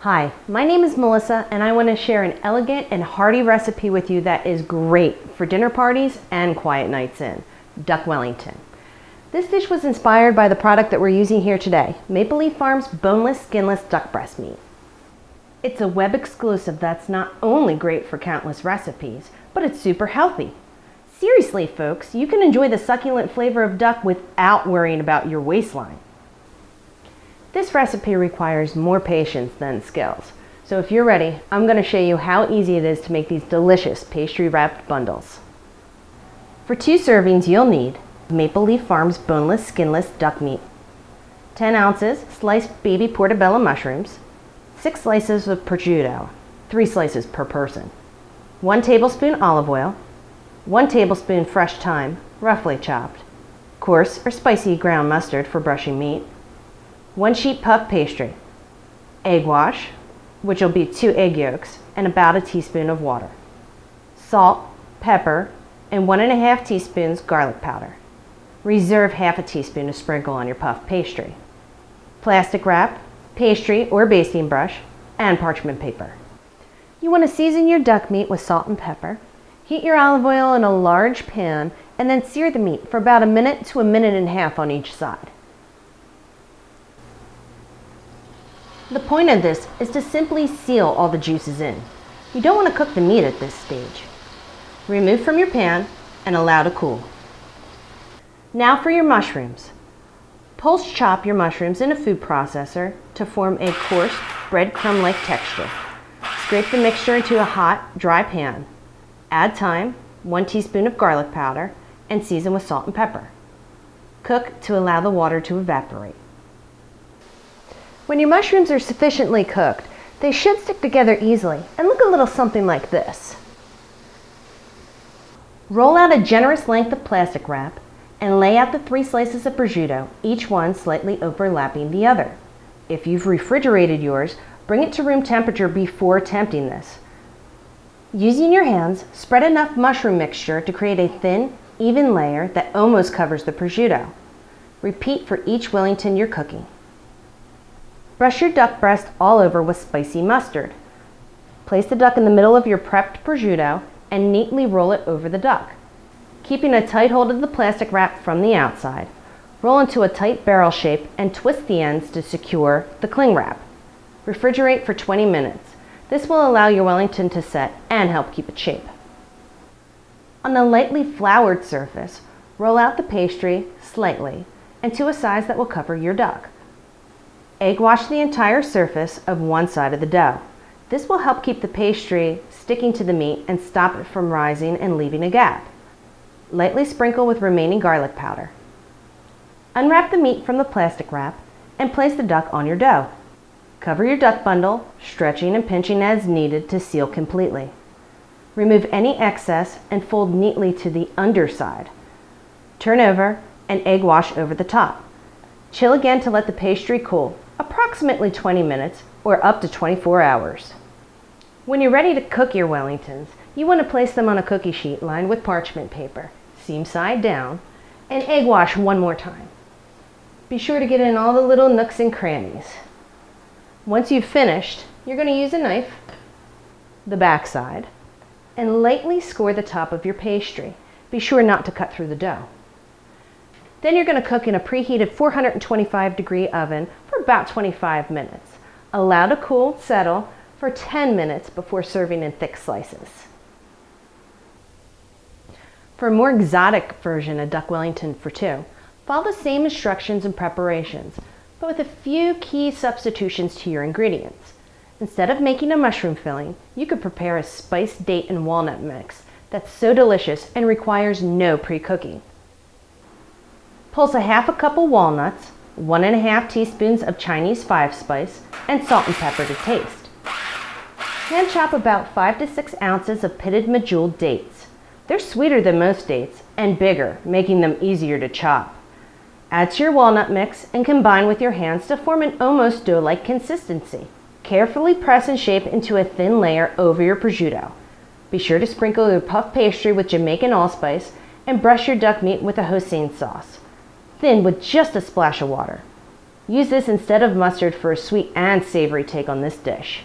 Hi, my name is Melissa and I want to share an elegant and hearty recipe with you that is great for dinner parties and quiet nights in, Duck Wellington. This dish was inspired by the product that we're using here today, Maple Leaf Farms boneless, skinless duck breast meat. It's a web exclusive that's not only great for countless recipes, but it's super healthy. Seriously folks, you can enjoy the succulent flavor of duck without worrying about your waistline. This recipe requires more patience than skills. So if you're ready, I'm going to show you how easy it is to make these delicious pastry wrapped bundles. For 2 servings, you'll need Maple Leaf Farms boneless, skinless duck meat, 10 ounces sliced baby portobello mushrooms, 6 slices of prosciutto, 3 slices per person, 1 tablespoon olive oil, 1 tablespoon fresh thyme, roughly chopped, coarse or spicy ground mustard for brushing meat, 1 sheet puff pastry, egg wash, which will be 2 egg yolks, and about a teaspoon of water, salt, pepper, and 1½ teaspoons garlic powder. Reserve ½ a teaspoon to sprinkle on your puff pastry. Plastic wrap, pastry or basting brush, and parchment paper. You want to season your duck meat with salt and pepper. Heat your olive oil in a large pan and then sear the meat for about 1 minute to 1.5 minutes on each side. The point of this is to simply seal all the juices in. You don't want to cook the meat at this stage. Remove from your pan and allow to cool. Now for your mushrooms. Pulse chop your mushrooms in a food processor to form a coarse breadcrumb-like texture. Scrape the mixture into a hot, dry pan. Add thyme, 1 teaspoon of garlic powder, and season with salt and pepper. Cook to allow the water to evaporate. When your mushrooms are sufficiently cooked, they should stick together easily and look a little something like this. Roll out a generous length of plastic wrap and lay out the 3 slices of prosciutto, each one slightly overlapping the other. If you've refrigerated yours, bring it to room temperature before attempting this. Using your hands, spread enough mushroom mixture to create a thin, even layer that almost covers the prosciutto. Repeat for each Wellington you're cooking. Brush your duck breast all over with spicy mustard. Place the duck in the middle of your prepped prosciutto and neatly roll it over the duck. Keeping a tight hold of the plastic wrap from the outside, roll into a tight barrel shape and twist the ends to secure the cling wrap. Refrigerate for 20 minutes. This will allow your Wellington to set and help keep its shape. On a lightly floured surface, roll out the pastry slightly and to a size that will cover your duck. Egg wash the entire surface of one side of the dough. This will help keep the pastry sticking to the meat and stop it from rising and leaving a gap. Lightly sprinkle with remaining garlic powder. Unwrap the meat from the plastic wrap and place the duck on your dough. Cover your duck bundle, stretching and pinching as needed to seal completely. Remove any excess and fold neatly to the underside. Turn over and egg wash over the top. Chill again to let the pastry cool, approximately 20 minutes or up to 24 hours. When you're ready to cook your Wellingtons, you want to place them on a cookie sheet lined with parchment paper, seam side down, and egg wash one more time. Be sure to get in all the little nooks and crannies. Once you've finished, you're going to use a knife, the back side, and lightly score the top of your pastry. Be sure not to cut through the dough. Then you're going to cook in a preheated 425-degree oven for about 25 minutes. Allow to cool, settle for 10 minutes before serving in thick slices. For a more exotic version of Duck Wellington for 2, follow the same instructions and preparations, but with a few key substitutions to your ingredients. Instead of making a mushroom filling, you could prepare a spiced date and walnut mix that's so delicious and requires no pre-cooking. Pulse a ½ cup of walnuts, 1½ teaspoons of Chinese 5-spice, and salt and pepper to taste. Hand chop about 5 to 6 ounces of pitted medjool dates. They're sweeter than most dates and bigger, making them easier to chop. Add to your walnut mix and combine with your hands to form an almost dough-like consistency. Carefully press and shape into a thin layer over your prosciutto. Be sure to sprinkle your puff pastry with Jamaican allspice and brush your duck meat with a hoisin sauce. Thin with just a splash of water. Use this instead of mustard for a sweet and savory take on this dish.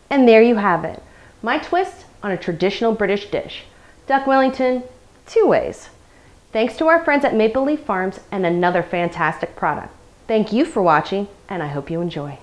And there you have it, my twist on a traditional British dish. Duck Wellington, 2 ways. Thanks to our friends at Maple Leaf Farms and another fantastic product. Thank you for watching, and I hope you enjoy.